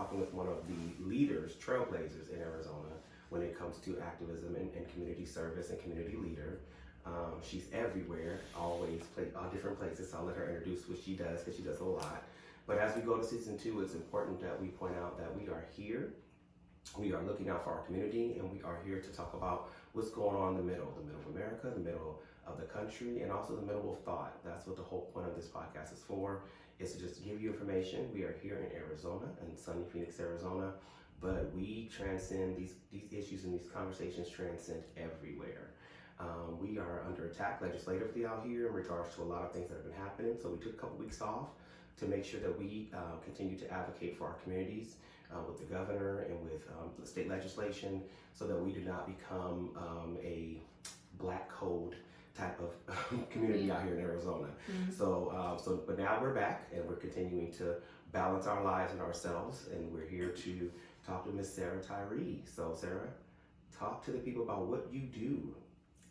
talking with one of the leaders, trailblazers in Arizona when it comes to activism and community service and community leader. She's everywhere, always different places. So I'll let her introduce what she does because she does a lot. But as we go to season 2, it's important that we point out that we are here. We are looking out for our community, and we are here to talk about what's going on in the middle of America, the middle of the country, and also the middle of thought. That's what the whole point of this podcast is for, is to just give you information. We are here in Arizona, in sunny Phoenix, Arizona, but we transcend these issues, and these conversations transcend everywhere. We are under attack legislatively out here in regards to a lot of things that have been happening. So we took a couple weeks off to make sure that we continue to advocate for our communities with the governor and with the state legislation, so that we do not become a black code type of community out here in Arizona. But now we're back, and we're continuing to balance our lives and ourselves, and we're here to talk to Miss Sarah Tyree. So Sarah, talk to the people about what you do.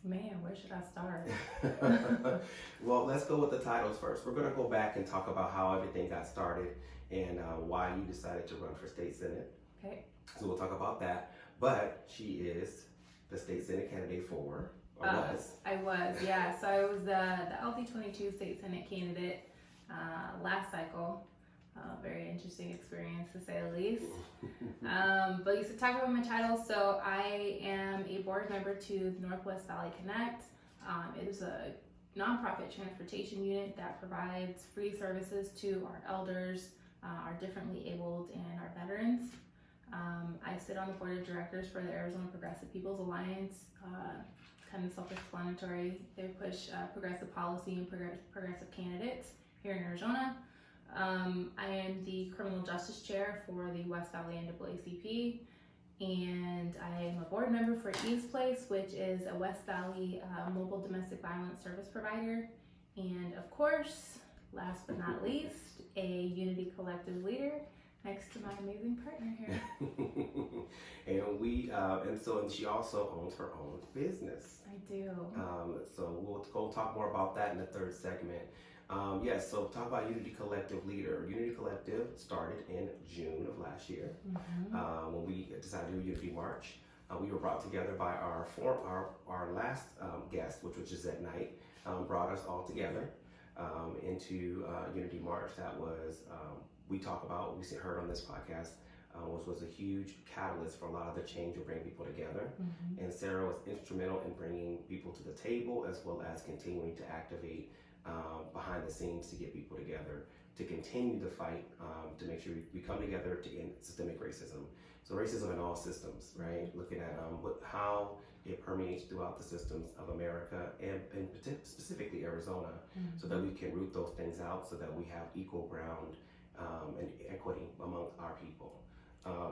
Man, where should I start? Well, let's go with the titles first. We're going to go back and talk about how everything got started and why you decided to run for state senate. Okay. So we'll talk about that. But she is the state senate candidate for, or was. I was, yeah. So I was the LD22 state senate candidate last cycle. Very interesting experience, to say the least. But you should talk about my title. So I am a board member to the Northwest Valley Connect. It is a nonprofit transportation unit that provides free services to our elders, our differently abled, and our veterans. I sit on the board of directors for the Arizona Progressive People's Alliance. Kind of self-explanatory. They push progressive policy and progressive candidates here in Arizona. I am the criminal justice chair for the West Valley NAACP, and I am a board member for Eve's Place, which is a West Valley mobile domestic violence service provider. And of course, last but not least, a Unity Collective leader next to my amazing partner here. And she also owns her own business. I do. So we'll go talk more about that in the third segment. So talk about Unity Collective leader. Unity Collective started in June of last year when we decided to do a Unity March. We were brought together by our last guest, which was Gisette Knight, brought us all together into Unity March. That was, we heard on this podcast, was a huge catalyst for a lot of the change of bringing people together. And Sarah was instrumental in bringing people to the table, as well as continuing to activate behind the scenes to get people together, to continue the fight, to make sure we come together to end systemic racism. So racism in all systems, right? Looking at how it permeates throughout the systems of America and specifically Arizona, so that we can root those things out, so that we have equal ground and equity among our people.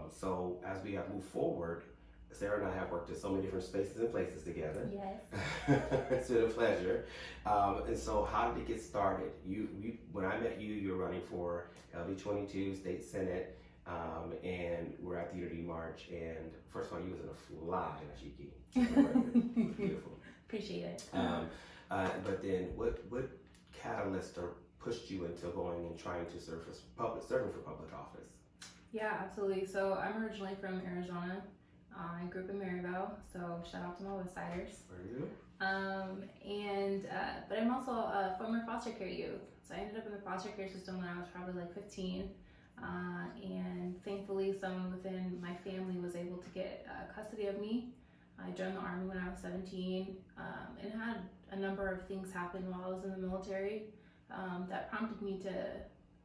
So as we have moved forward, Sarah and I have worked in so many different spaces and places together. Yes. It's been a pleasure. And so how did it get started? When I met you, you were running for LD22 State Senate, and we're at the Unity March. And first of all, you was in a fly in a shiki. Beautiful. Appreciate it. But then what catalyst or pushed you into going and trying to serving for public office? Yeah, absolutely. So I'm originally from Arizona. I grew up in Maryville, so shout out to my West Siders. But I'm also a former foster care youth. So I ended up in the foster care system when I was probably like 15. And thankfully someone within my family was able to get custody of me. I joined the Army when I was 17 and had a number of things happen while I was in the military that prompted me to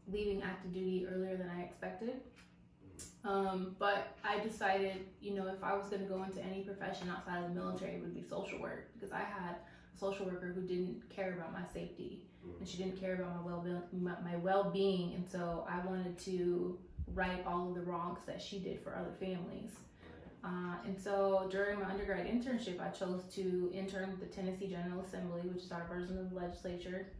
leaving active duty earlier than I expected. But I decided, if I was going to go into any profession outside of the military, it would be social work, because I had a social worker who didn't care about my safety, and she didn't care about my well-being, and so I wanted to right all of the wrongs that she did for other families. And so during my undergrad internship, I chose to intern with the Tennessee General Assembly, which is our version of the legislature.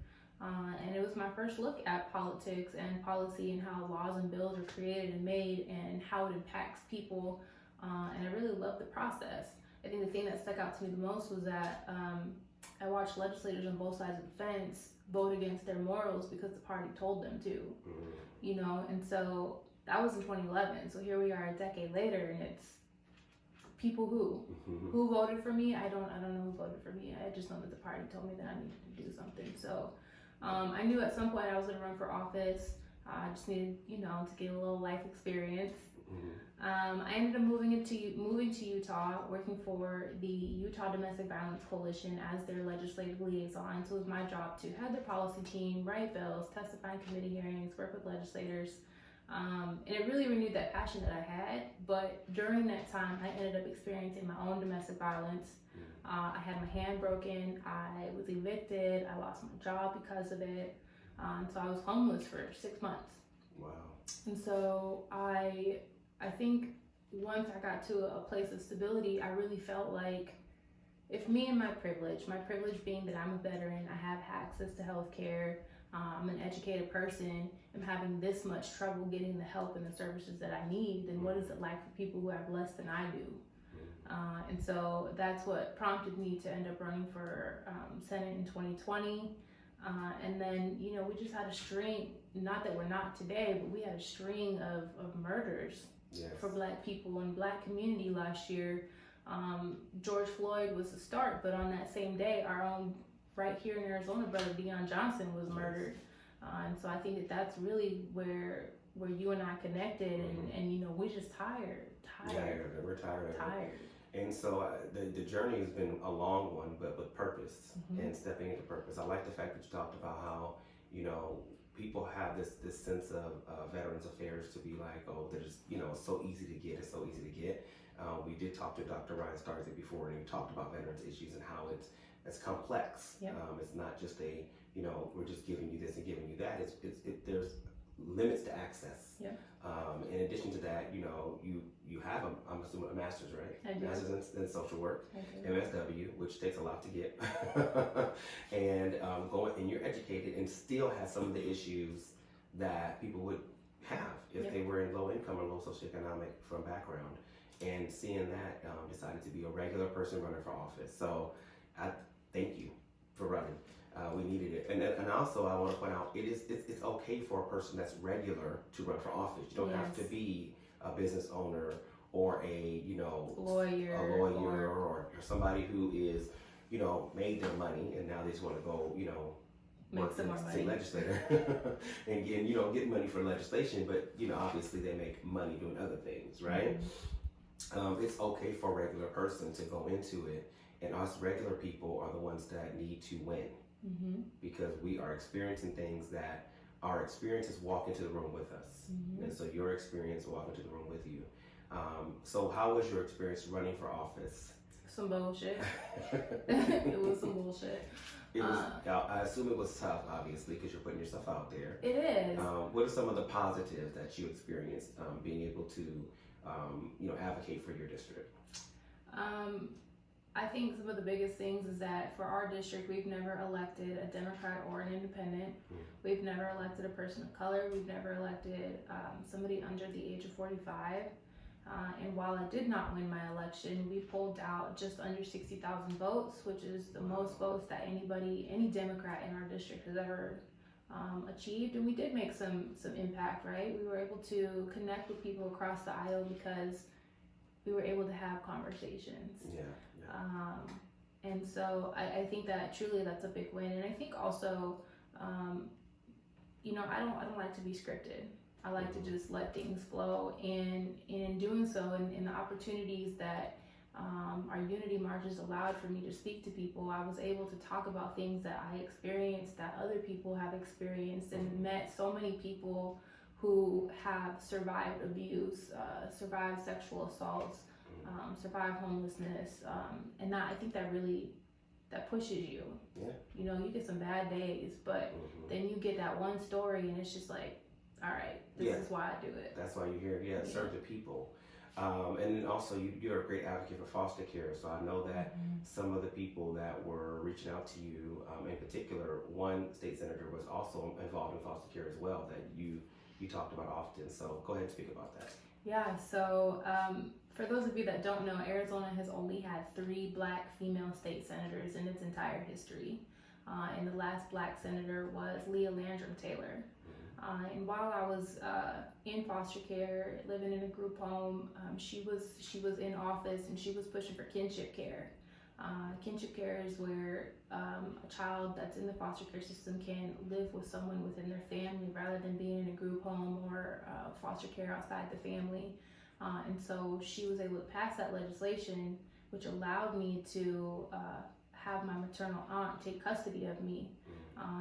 And it was my first look at politics and policy and how laws and bills are created and made and how it impacts people. And I really loved the process. I think the thing that stuck out to me the most was that I watched legislators on both sides of the fence vote against their morals because the party told them to, and so that was in 2011. So here we are a decade later, and it's people who voted for me. I don't know who voted for me. I just know that the party told me that I needed to do something. So I knew at some point I was going to run for office. I just needed, to get a little life experience. I ended up moving to Utah, working for the Utah Domestic Violence Coalition as their legislative liaison. So it was my job to head their policy team, write bills, testify in committee hearings, work with legislators. And it really renewed that passion that I had. But during that time, I ended up experiencing my own domestic violence. I had my hand broken. I was evicted. I lost my job because of it. So I was homeless for 6 months. Wow. And so I think once I got to a place of stability, I really felt like if me and my privilege being that I'm a veteran, I have access to health care, I'm an educated person, I'm having this much trouble getting the help and the services that I need, then what is it like for people who have less than I do? And so that's what prompted me to end up running for Senate in 2020. And then, we just had a string, not that we're not today, but we had a string of murders for Black people in Black community last year. George Floyd was the start, but on that same day, our own right here in Arizona brother Dion Johnson was murdered. And so I think that that's really where you and I connected, and we're just tired. Yeah, we're tired. And so the journey has been a long one, but with purpose and stepping into purpose. I like the fact that you talked about how, people have this sense of Veterans Affairs to be like, oh, there's, it's so easy to get, it's so easy to get. We did talk to Dr. Ryan Starzy before, and he talked about veterans issues and how it's complex. Yep. It's not just we're just giving you this and giving you that. There's limits to access. Yep. In addition to that, you have I'm assuming a master's, right? I do. Master's in social work, MSW, which takes a lot to get. And you're educated and still have some of the issues that people would have if they were in low income or low socioeconomic from background. And seeing that, decided to be a regular person running for office. So I thank you for running. We needed it, and also I want to point out it's okay for a person that's regular to run for office. You don't have to be a business owner or a lawyer or somebody who is made their money and now they just want to go make some more money, state legislator, and get money for legislation, but obviously they make money doing other things, right? It's okay for a regular person to go into it, and us regular people are the ones that need to win. Because we are experiencing things that our experiences walk into the room with us. And so your experience walk into the room with you. So how was your experience running for office? Some bullshit. It was some bullshit. It was. I assume it was tough, obviously, because you're putting yourself out there. It is. What are some of the positives that you experienced being able to, advocate for your district? I think some of the biggest things is that for our district, we've never elected a Democrat or an independent. We've never elected a person of color. We've never elected somebody under the age of 45. And while I did not win my election, we pulled out just under 60,000 votes, which is the most votes that any Democrat in our district has ever achieved. And we did make some impact, right? We were able to connect with people across the aisle because we were able to have conversations. And so I think that truly that's a big win. And I think also, I don't like to be scripted. I like to just let things flow. And in doing so, and the opportunities that our unity marches allowed for me to speak to people, I was able to talk about things that I experienced, that other people have experienced, and met so many people who have survived abuse, survived sexual assaults, survive homelessness, and I think that pushes you. You get some bad days, but then you get that one story, and it's just like, all right, this is why I do it. That's why you're here. Serve the people. And then also you're a great advocate for foster care. So I know that some of the people that were reaching out to you, in particular, one state senator was also involved in foster care as well that you talked about often. So go ahead and speak about that. Yeah, so for those of you that don't know, Arizona has only had 3 Black female state senators in its entire history. And the last Black senator was Leah Landrum Taylor. And while I was in foster care, living in a group home, she was in office and she was pushing for kinship care. Kinship care is where a child that's in the foster care system can live with someone within their family rather than being in a group home or foster care outside the family. And so she was able to pass that legislation, which allowed me to have my maternal aunt take custody of me.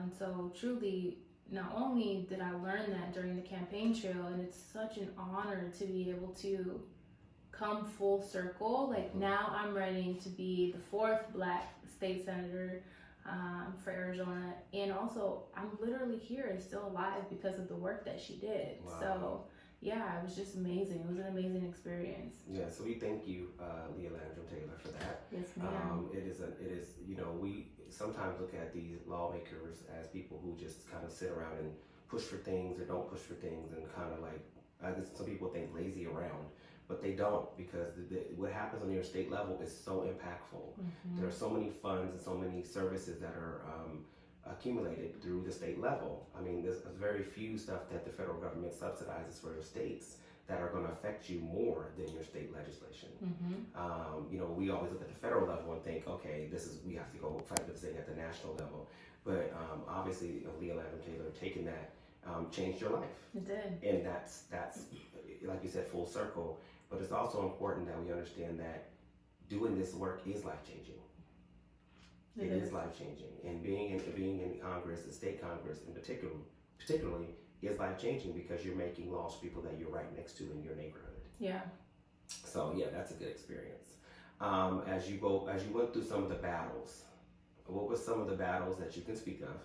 And so truly, not only did I learn that during the campaign trail, and it's such an honor to be able to come full circle. Like now I'm running to be the 4th Black state senator for Arizona, and also I'm literally here and still alive because of the work that she did. Wow. So yeah, it was just amazing. It was an amazing experience. Yeah, so we thank you, Leah Landrum Taylor, for that. Yes, ma'am. It is, you know, we sometimes look at these lawmakers as people who just kind of sit around and push for things or don't push for things, and kind of like, I guess some people think lazy around, but they don't, because what happens on your state level is so impactful. There are so many funds and so many services that are accumulated through the state level. I mean, there's very few stuff that the federal government subsidizes for the states that are going to affect you more than your state legislation. You know, we always look at the federal level and think, okay, we have to go fight this thing at the national level. But obviously, Leah Landrum Taylor taking that changed your life. It did. And that's like you said, full circle. But it's also important that we understand that doing this work is life changing. It is life changing, and being in Congress, the state Congress in particularly, is life changing because you're making laws for people that you're right next to in your neighborhood. Yeah. So yeah, that's a good experience. As you went through some of the battles, what were some of the battles that you can speak of?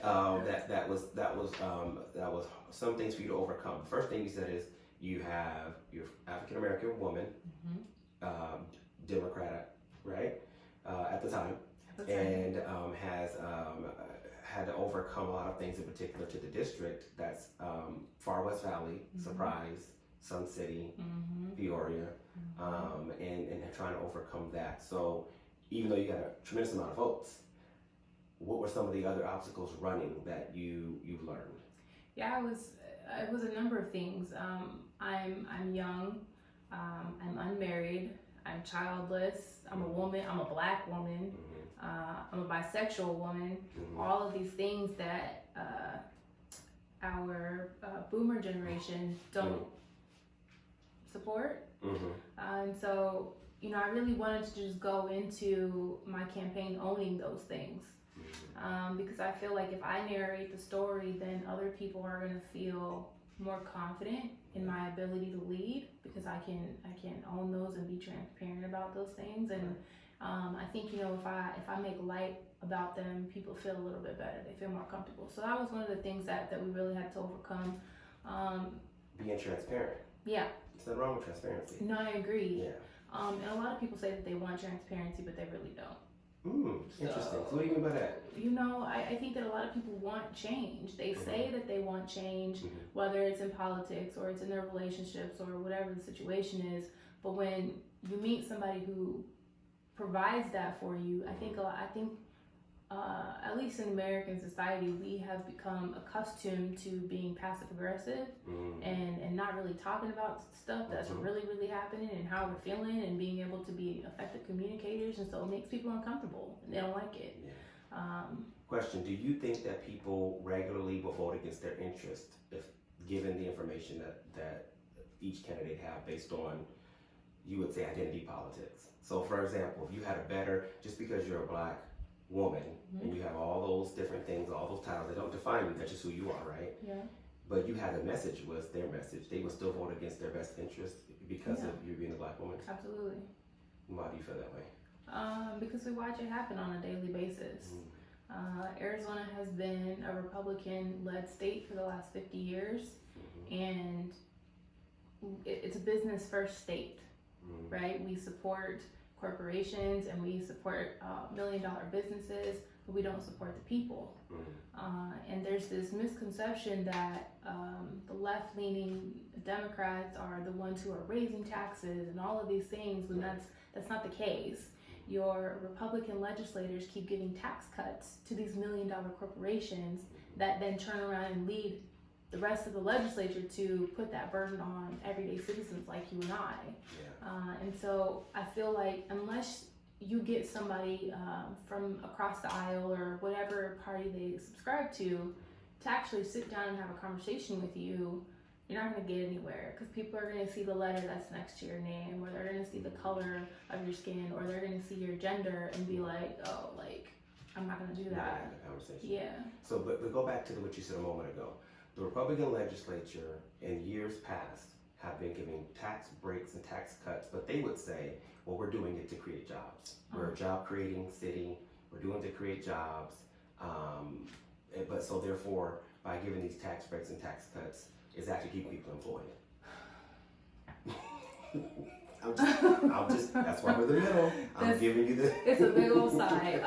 that was some things for you to overcome. The first thing you said is you have your African American woman, Democrat, right, at the time, and has had to overcome a lot of things, in particular to the district that's Far West Valley, Surprise, Sun City, Peoria, and trying to overcome that. So even though you got a tremendous amount of votes, what were some of the other obstacles running that you've learned? Yeah, it was a number of things. I'm young, I'm unmarried, I'm childless, I'm a woman, I'm a Black woman, I'm a bisexual woman. All of these things that our boomer generation don't support. And so, you know, I really wanted to just go into my campaign owning those things. Because I feel like if I narrate the story, then other people are going to feel more confident in my ability to lead, because I can own those and be transparent about those things. And I think, you know, if I make light about them, people feel a little bit better. They feel more comfortable. So that was one of the things that we really had to overcome. Being transparent. Yeah. There's nothing wrong with transparency. No, I agree. Yeah. And a lot of people say that they want transparency, but they really don't. Interesting. So what do you mean by that? You know, I think that a lot of people want change. They say that they want change, whether it's in politics or it's in their relationships or whatever the situation is. But when you meet somebody who provides that for you, I think at least in American society, we have become accustomed to being passive aggressive and not really talking about stuff that's really, really happening and how we're feeling, and being able to be effective communicators. And so it makes people uncomfortable. They don't like it. Question: do you think that people regularly will vote against their interest if given the information that each candidate have based on, you would say, identity politics? So for example, if you had just because you're a Black woman and you have all those different things, all those titles, they don't define you, that's just who you are, right? Yeah. But you had the message was their message, they would still vote against their best interest because of you being a Black woman? Absolutely. Why do you feel that way? Because we watch it happen on a daily basis. Arizona has been a Republican-led state for the last 50 years, and it's a business-first state, right? We support corporations and we support million-dollar businesses, but we don't support the people. And there's this misconception that the left-leaning Democrats are the ones who are raising taxes and all of these things, when that's not the case. your Republican legislators keep giving tax cuts to these $1 million corporations that then turn around and lead the rest of the legislature to put that burden on everyday citizens like you and I. Yeah. And so I feel like unless you get somebody from across the aisle or whatever party they subscribe to actually sit down and have a conversation with you, you're not going to get anywhere, because people are going to see the letter that's next to your name, or they're going to see the color of your skin, or they're going to see your gender and be like, oh, like, I'm not going to do that. The conversation. Yeah. So, but we go back to what you said a moment ago. The Republican legislature in years past have been giving tax breaks and tax cuts, but they would say, well, we're doing it to create jobs. We're a job creating city. We're doing it to create jobs. But so therefore, by giving these tax breaks and tax cuts, it's actually keeping people employed. I'm just, that's why we're in the middle. I'm giving you the. It's a big old sigh.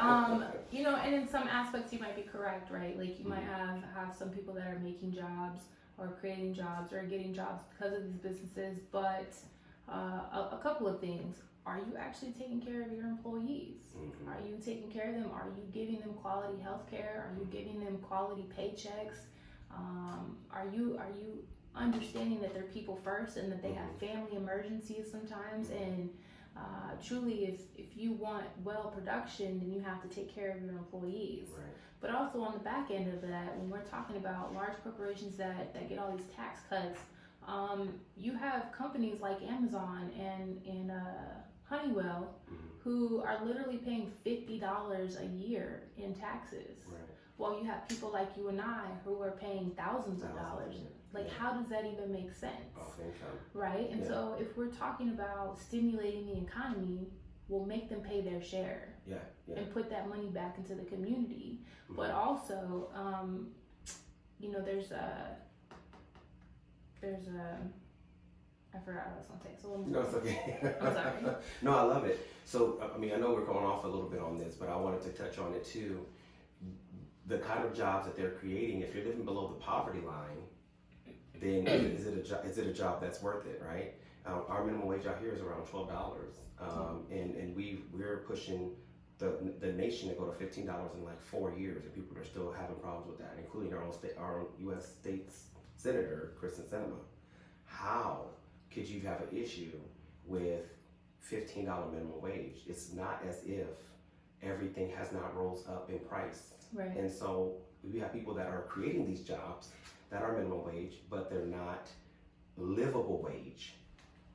You know, and in some aspects you might be correct, right? Like you might have some people that are making jobs or creating jobs or getting jobs because of these businesses, but a couple of things. Are you actually taking care of your employees? Mm-hmm. Are you taking care of them? Are you giving them quality health care? Are you giving them quality paychecks? Are you understanding that they're people first and that they have family emergencies sometimes? And truly, if you want well production, then you have to take care of your employees. Right. But also on the back end of that, when we're talking about large corporations that get all these tax cuts, you have companies like Amazon and Honeywell who are literally paying $50 a year in taxes. Right. Well, you have people like you and I who are paying thousands of dollars. Like, how does that even make sense? Off income. Right? And so if we're talking about stimulating the economy, we'll make them pay their share. Yeah. And put that money back into the community. But also, you know, there's a I forgot what I was going to say. So no, it's okay. I'm sorry. No, I love it. So, I mean, I know we're going off a little bit on this, but I wanted to touch on it too. The kind of jobs that they're creating, if you're living below the poverty line, then is it a job that's worth it, right? Our minimum wage out here is around $12, and we're pushing the nation to go to $15 in like 4 years, and people are still having problems with that, including our own U.S. State's Senator Kristen Sinema. How could you have an issue with $15 minimum wage? It's not as if everything has not rose up in price. Right. And so we have people that are creating these jobs that are minimum wage, but they're not livable wage.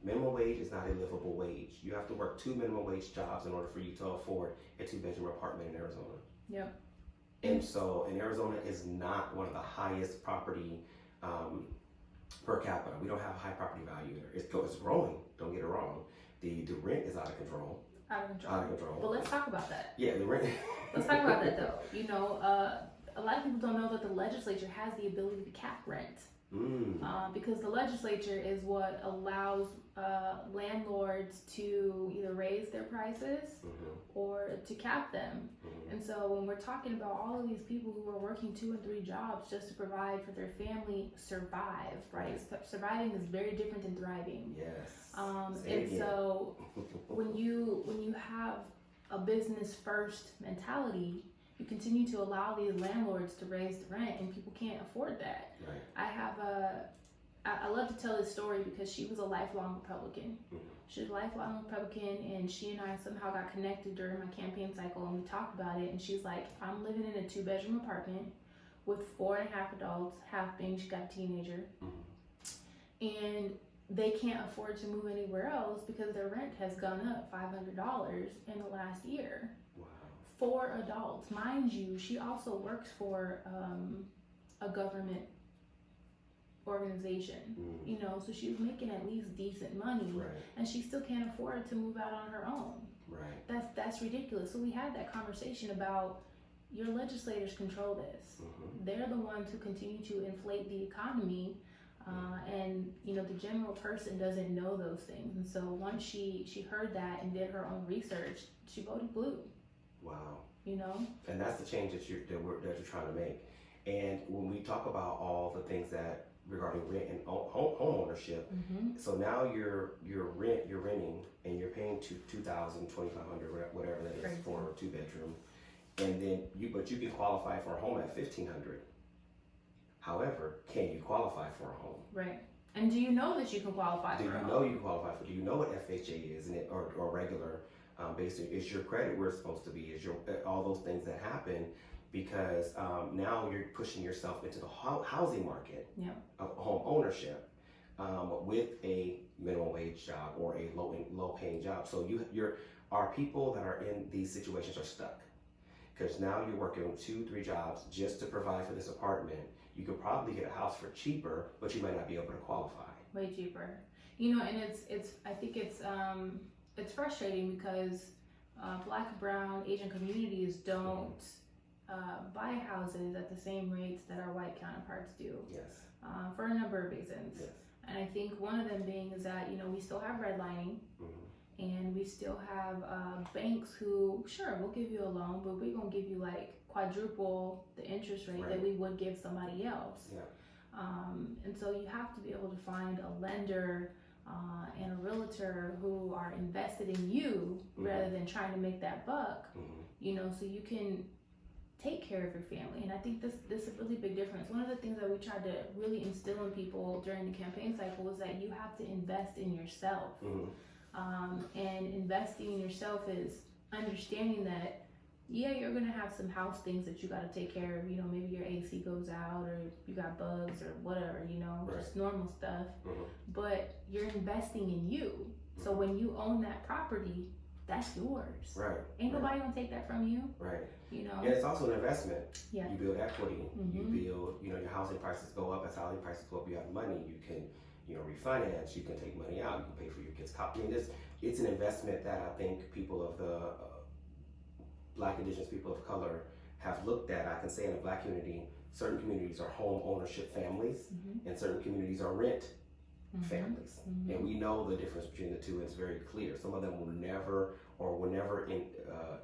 Minimum wage is not a livable wage. You have to work 2 minimum wage jobs in order for you to afford a 2-bedroom apartment in Arizona. Yep. And so, and Arizona is not one of the highest property per capita. We don't have a high property value there. It's growing, don't get it wrong. The rent is out of control. Out of control. But let's talk about that. Yeah, the rent. Let's talk about that though. You know, a lot of people don't know that the legislature has the ability to cap rent. Because the legislature is what allows landlords to either raise their prices or to cap them. And so when we're talking about all of these people who are working 2 and 3 jobs just to provide for their family, survive, right? Surviving is very different than thriving. Yes. And so when you have a business first mentality, you continue to allow these landlords to raise the rent, and people can't afford that. Right. I love to tell this story because she was a lifelong Republican. She was a lifelong Republican, and she and I somehow got connected during my campaign cycle, and we talked about it. And she's like, I'm living in a 2-bedroom apartment with 4.5 adults, half being she got a teenager, and they can't afford to move anywhere else because their rent has gone up $500 in the last year. 4 adults. Mind you, she also works for a government organization, you know, so she's making at least decent money, and she still can't afford to move out on her own. That's ridiculous. So we had that conversation about your legislators control this. They're the ones who continue to inflate the economy, and you know, the general person doesn't know those things. And so once she heard that and did her own research, she voted blue. Wow. You know? And that's the change that you're trying to make. And when we talk about all the things that regarding rent and home ownership, so now you're renting and you're paying $2,000, $2,500, whatever that is. Crazy. For a 2-bedroom, and then you can qualify for a home at $1,500. However, can you qualify for a home? Right. And do you know that you can qualify for a home? Do you know you can qualify for? Do you know what FHA is, or regular? Basically, is your credit where it's supposed to be? Is your all those things that happen? Because now you're pushing yourself into the housing market of home ownership with a minimum wage job or a low paying job. So our people that are in these situations are stuck, because now you're working 2-3 jobs just to provide for this apartment. You could probably get a house for cheaper, but you might not be able to qualify. Way cheaper, and I think it's frustrating because Black, Brown, Asian communities don't buy houses at the same rates that our white counterparts do. Yes. For a number of reasons. Yes. And I think one of them being is that we still have redlining, and we still have banks who, sure, we'll give you a loan, but we're gonna give you like quadruple the interest rate that we would give somebody else. Yeah. And so you have to be able to find a lender and a realtor who are invested in you rather than trying to make that buck, so you can take care of your family. And I think this is a really big difference. One of the things that we tried to really instill in people during the campaign cycle was that you have to invest in yourself. And investing in yourself is understanding that, you're gonna have some house things that you gotta take care of. Maybe your AC goes out, or you got bugs, or whatever. Just normal stuff. But you're investing in you. So when you own that property, that's yours. Right. Ain't nobody gonna take that from you. Right. And it's also an investment. Yeah. You build equity. You build. Your housing prices go up. As housing prices go up, you have money. You can, refinance. You can take money out. You can pay for your kids' college. It's an investment that I think people of the Black, Indigenous people of color have looked at. I can say in the Black community, certain communities are home ownership families, and certain communities are rent families. And we know the difference between the two, and it's very clear. Some of them will never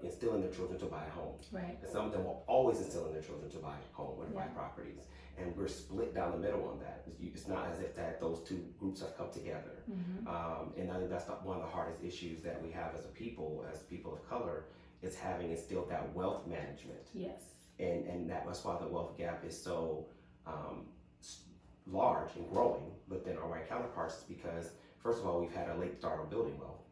instill in their children to buy a home. Right. And some of them will always instill in their children to buy a home or to buy properties. And we're split down the middle on that. It's not as if that those two groups have come together. And I think that's one of the hardest issues that we have as people of color, is having instilled that wealth management. Yes. And that's why the wealth gap is so large and growing within our white counterparts, because first of all, we've had a late start on building wealth.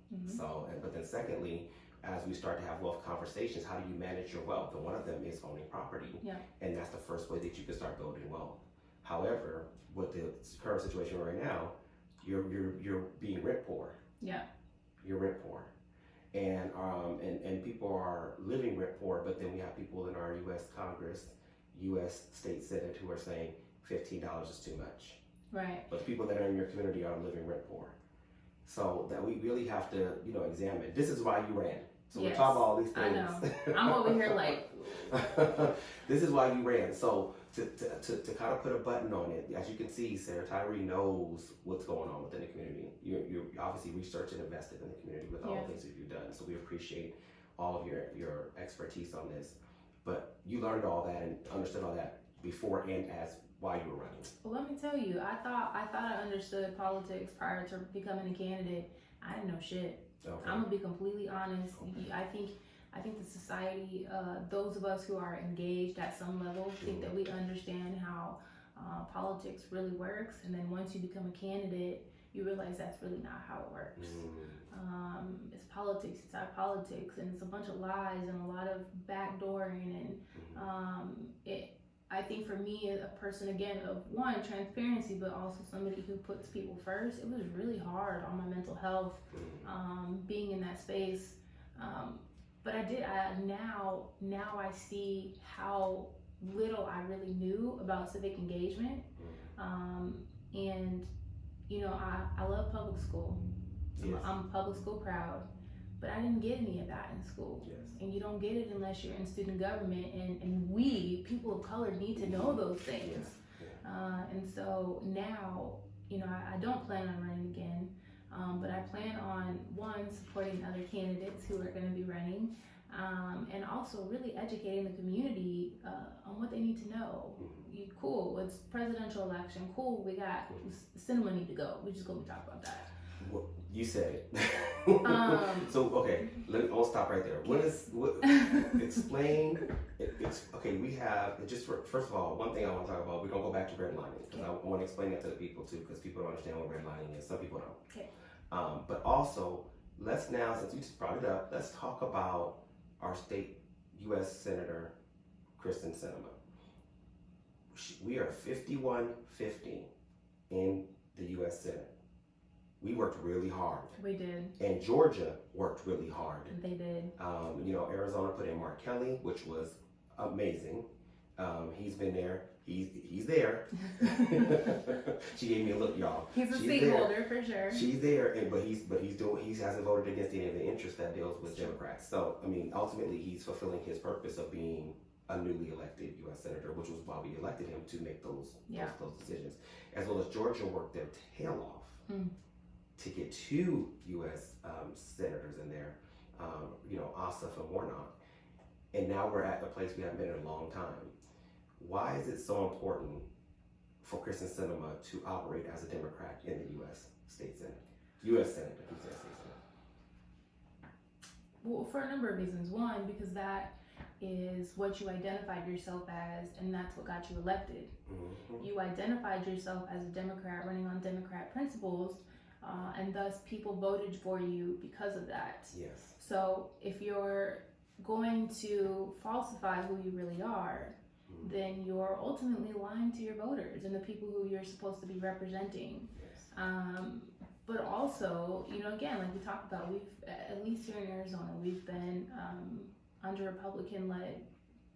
But then secondly, as we start to have wealth conversations, how do you manage your wealth? And one of them is owning property. Yeah. And that's the first way that you can start building wealth. However, with the current situation right now, you're being rent poor. Yeah. You're rent poor. And people are living rent poor, but then we have people in our U.S. Congress, U.S. State Senate, who are saying $15 is too much. Right. But the people that are in your community are living rent poor. So that we really have to, examine. This is why you ran. So we're talking about all these things. I know. I'm over here like. This is why you ran. So to kind of put a button on it, as you can see, Sarah, Tyree knows what's going on within the community. You're obviously researched and invested in the community with all the things that you've done. So we appreciate all of your expertise on this. But you learned all that and understood all that before and as why you were running. Well, let me tell you, I thought I understood politics prior to becoming a candidate. I didn't know shit. Okay. I'm gonna be completely honest. Okay. I think the society, those of us who are engaged at some level, think that we understand how politics really works, and then once you become a candidate, you realize that's really not how it works. It's politics, it's our politics, and it's a bunch of lies and a lot of backdooring, and I think for me, a person, again, of one, transparency, but also somebody who puts people first, it was really hard on my mental health, being in that space. But now I see how little I really knew about civic engagement. And, I love public school. Yes. I'm public school proud, but I didn't get any of that in school. Yes. And you don't get it unless you're in student government, and we, people of color, need to know those things. Yeah. And so now, I don't plan on running again, but I plan on, one, supporting other candidates who are going to be running, and also really educating the community on what they need to know. Cool, it's presidential election. Cool, we got cinema need to go. We just gonna talk about that. Well, you said it. So okay, I'll stop right there. Explain. It's okay. We have first of all, one thing I want to talk about. We're gonna go back to redlining because I want to explain that to the people too, because people don't understand what redlining is. Some people don't. Okay. But also, let's now, since you just brought it up, let's talk about our state U.S. Senator Kristen Sinema. We are 51-50 in the U.S. Senate. We worked really hard. We did. And Georgia worked really hard. They did. Arizona put in Mark Kelly, which was amazing. He's been there. He's there. She gave me a look, y'all. He's a seat holder for sure. She's there, but he hasn't voted against any of the interests that deals with Democrats. So I mean, ultimately, he's fulfilling his purpose of being a newly elected U.S. Senator, which was why we elected him to make those decisions. As well as Georgia worked their tail off to get 2 U.S. senators in there, Ossoff and Warnock. And now we're at the place we haven't been in a long time. Why is it so important for Kristen Sinema to operate as a Democrat in the U.S. State Senate? U.S. Senate, if you say State Senate. Well, for a number of reasons. One, because that is what you identified yourself as, and that's what got you elected. You identified yourself as a Democrat running on Democrat principles, and thus people voted for you because of that. Yes. So if you're going to falsify who you really are, then you're ultimately lying to your voters and the people who you're supposed to be representing. Yes. But also, again, like we talked about, we've, at least here in Arizona, we've been under Republican-led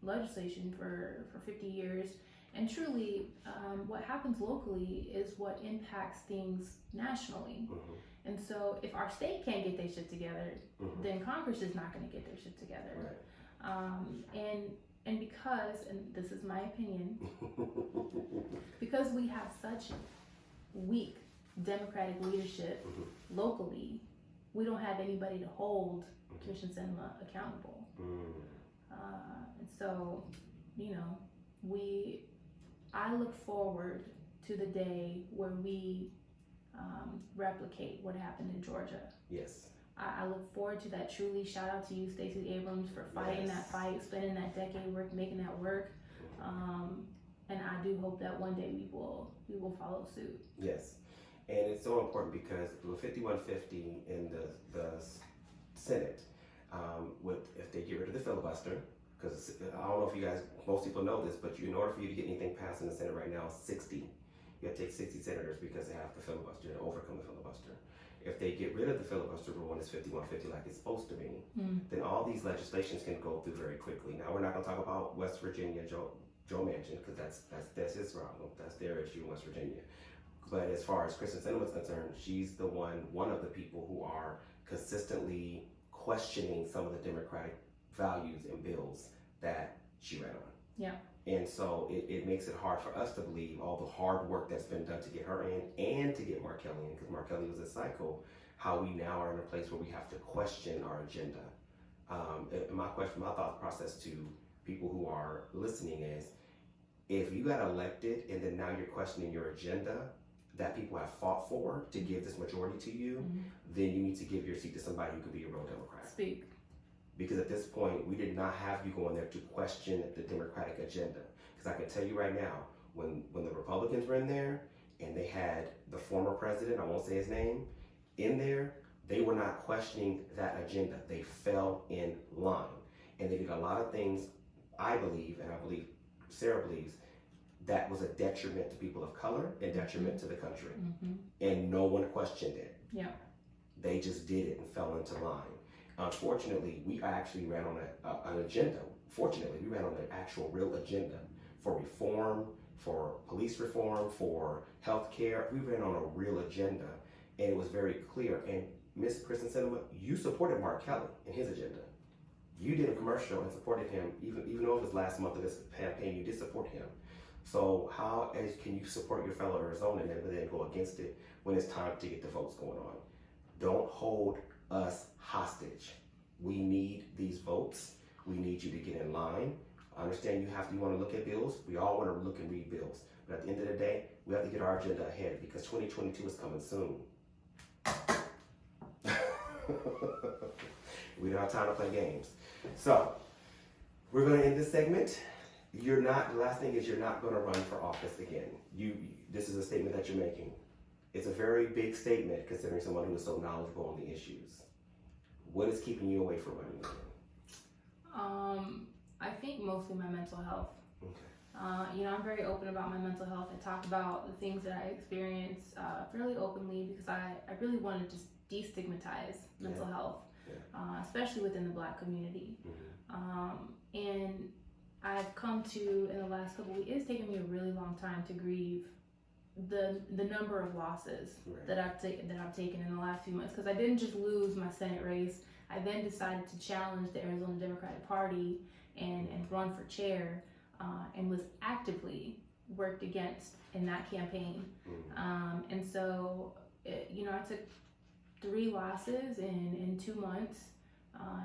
legislation for 50 years. And truly, what happens locally is what impacts things nationally. And so if our state can't get their shit together, then Congress is not going to get their shit together. Right. And because, and this is my opinion, because we have such weak Democratic leadership locally, we don't have anybody to hold Kristen Sinema accountable. And so, I look forward to the day where we replicate what happened in Georgia. Yes. I look forward to that. Truly, shout out to you, Stacey Abrams, for fighting that fight, spending that decade work, making that work. And I do hope that one day we will follow suit. Yes, and it's so important because with 51-50 in the Senate, if they get rid of the filibuster, because I don't know if you guys, most people know this, but in order for you to get anything passed in the Senate right now, 60. You have to take 60 senators because they have the filibuster to overcome the filibuster. If they get rid of the filibuster rule and it's 51-50 like it's supposed to be, then all these legislations can go through very quickly. Now we're not going to talk about West Virginia, Joe Manchin, because that's his problem. That's their issue in West Virginia. But as far as Kristen Sinema is concerned, she's the one of the people who are consistently questioning some of the Democratic values and bills that she read on. Yeah. And so it makes it hard for us to believe all the hard work that's been done to get her in and to get Mark Kelly in, because Mark Kelly was a psycho, how we now are in a place where we have to question our agenda. My thought process to people who are listening is, if you got elected and then now you're questioning your agenda that people have fought for to give this majority to you, then you need to give your seat to somebody who could be a real Democrat. Speak. Because at this point, we did not have you going there to question the Democratic agenda. Because I can tell you right now, when the Republicans were in there and they had the former president, I won't say his name, in there, they were not questioning that agenda. They fell in line. And they did a lot of things, I believe, and I believe Sarah believes, that was a detriment to people of color and detriment to the country. And no one questioned it. Yeah. They just did it and fell into line. Unfortunately, we actually ran on an agenda. Fortunately, we ran on an actual real agenda for reform, for police reform, for health care. We ran on a real agenda, and it was very clear. And Ms. Kristen Sinema, you supported Mark Kelly in his agenda. You did a commercial and supported him, even though it was last month of this campaign, you did support him. So how can you support your fellow Arizonan and then go against it when it's time to get the votes going on? Don't hold us hostage. We need these votes. We need you to get in line. I understand you want to look at bills. We all want to look and read bills. But at the end of the day, we have to get our agenda ahead because 2022 is coming soon. We don't have time to play games. So, we're going to end this segment. The last thing is you're not going to run for office again. This is a statement that you're making. It's a very big statement considering someone who is so knowledgeable on the issues. What is keeping you away from running again? I think mostly my mental health. Okay. I'm very open about my mental health. I talk about the things that I experience fairly openly because I really want to just destigmatize mental health, especially within the Black community. And I've come to, in the last couple of weeks, it's taken me a really long time to grieve the number of losses that I've taken in the last few months, because I didn't just lose my Senate race. I then decided to challenge the Arizona Democratic Party and run for chair, and was actively worked against in that campaign. And so, I took 3 losses in 2 months.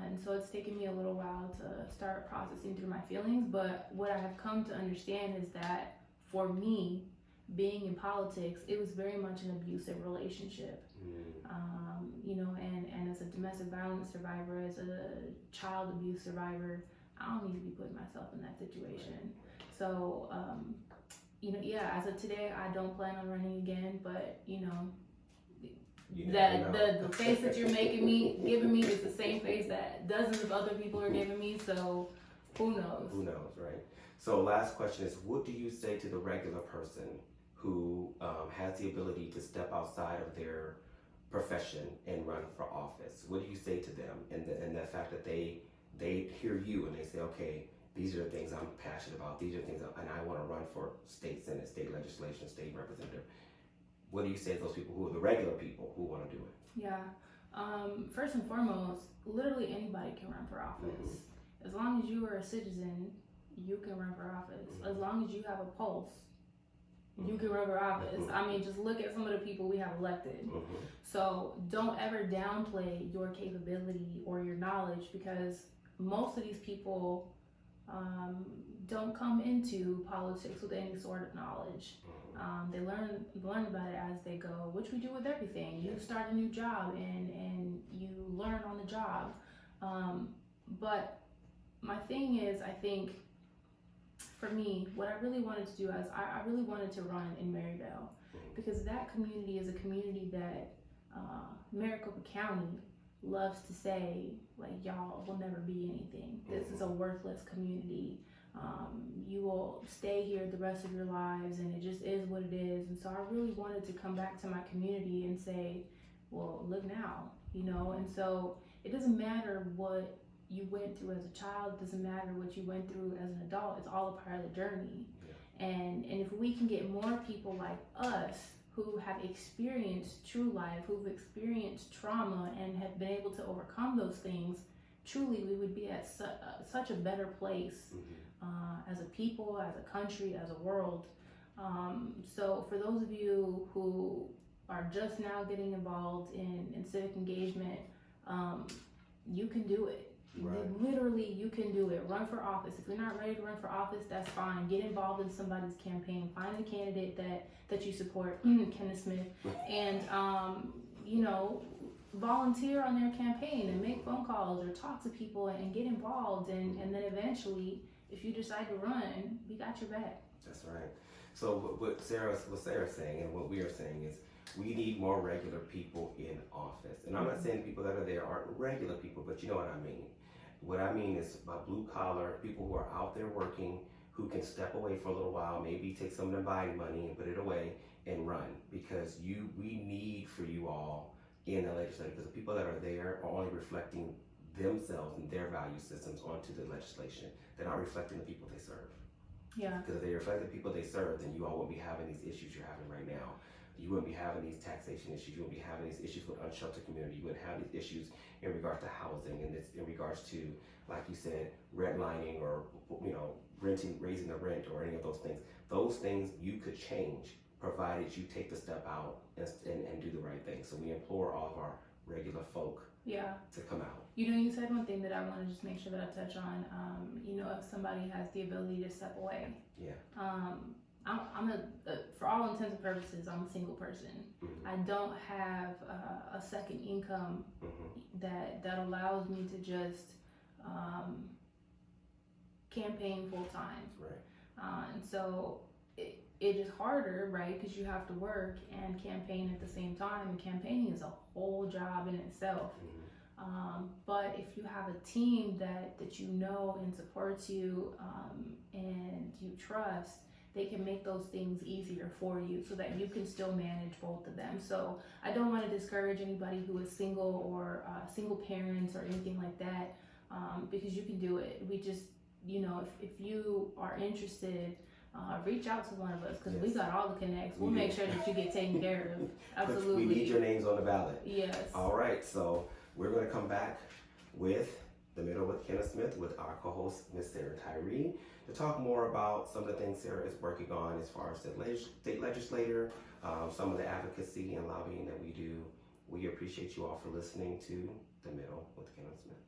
And so it's taken me a little while to start processing through my feelings. But what I have come to understand is that for me, being in politics, it was very much an abusive relationship. And as a domestic violence survivor, as a child abuse survivor, I don't need to be putting myself in that situation. So, as of today, I don't plan on running again, but, the face that you're giving me is the same face that dozens of other people are giving me, so who knows? Who knows, right? So last question is, what do you say to the regular person who has the ability to step outside of their profession and run for office? What do you say to them? And the fact that they hear you and they say, okay, these are the things I'm passionate about, these are the things and I want to run for state senate, state legislation, state representative. What do you say to those people who are the regular people who want to do it? Yeah. First and foremost, literally anybody can run for office. As long as you are a citizen, you can run for office. As long as you have a pulse, you can run for office. I mean, just look at some of the people we have elected. So don't ever downplay your capability or your knowledge, because most of these people don't come into politics with any sort of knowledge. They learn about it as they go, which we do with everything. You start a new job and you learn on the job. But my thing is, I think for me, what I really wanted to do is I really wanted to run in Maryvale, because that community is a community that Maricopa County loves to say, like, y'all will never be anything. This is a worthless community. You will stay here the rest of your lives, and it just is what it is. And so I really wanted to come back to my community and say, well, look now, and so it doesn't matter what you went through as a child, it doesn't matter what you went through as an adult, it's all a part of the journey. And if we can get more people like us who have experienced true life, who've experienced trauma and have been able to overcome those things, truly we would be at such a better place as a people, as a country, as a world. So for those of you who are just now getting involved in civic engagement, you can do it. Literally, you can do it. Run for office. If you're not ready to run for office, that's fine. Get involved in somebody's campaign. Find a candidate that you support, Kenneth Smith, and volunteer on their campaign and make phone calls or talk to people and get involved. And then eventually, if you decide to run, we got your back. That's right. So what Sarah's saying and what we are saying is, we need more regular people in office. And I'm not saying the people that are there aren't regular people, but you know what I mean. What I mean is by blue collar, people who are out there working, who can step away for a little while, maybe take some of their buying money and put it away and run. Because we need for you all in the legislature, because the people that are there are only reflecting themselves and their value systems onto the legislation. They're not reflecting the people they serve. Yeah. Because if they reflect the people they serve, then you all won't be having these issues you're having right now. You wouldn't be having these taxation issues. You wouldn't be having these issues with unsheltered community. You wouldn't have these issues in regards to housing, and it's in regards to, like you said, redlining or raising the rent or any of those things. Those things you could change, provided you take the step out and do the right thing. So we implore all of our regular folk Yeah. to come out. You know, you said one thing that I want to just make sure that I touch on. You know, if somebody has the ability to step away. Yeah. I'm for all intents and purposes, I'm a single person. Mm-hmm. I don't have a second income that allows me to just campaign full time. Right. And so it is harder, right? Because you have to work and campaign at the same time. And campaigning is a whole job in itself. But if you have a team that you know and supports you and you trust, they can make those things easier for you so that you can still manage both of them. So I don't want to discourage anybody who is single or single parents or anything like that, because you can do it. We just, you know, if you are interested, reach out to one of us, because we got all the connects. We'll make sure that you get taken care of. Absolutely. We need your names on the ballot. Yes. All right, so we're going to come back with The Middle with Kenneth Smith with our co-host, Miss Sarah Tyree, to talk more about some of the things Sarah is working on as far as the state legislator, some of the advocacy and lobbying that we do. We appreciate you all for listening to The Middle with Kenneth Smith.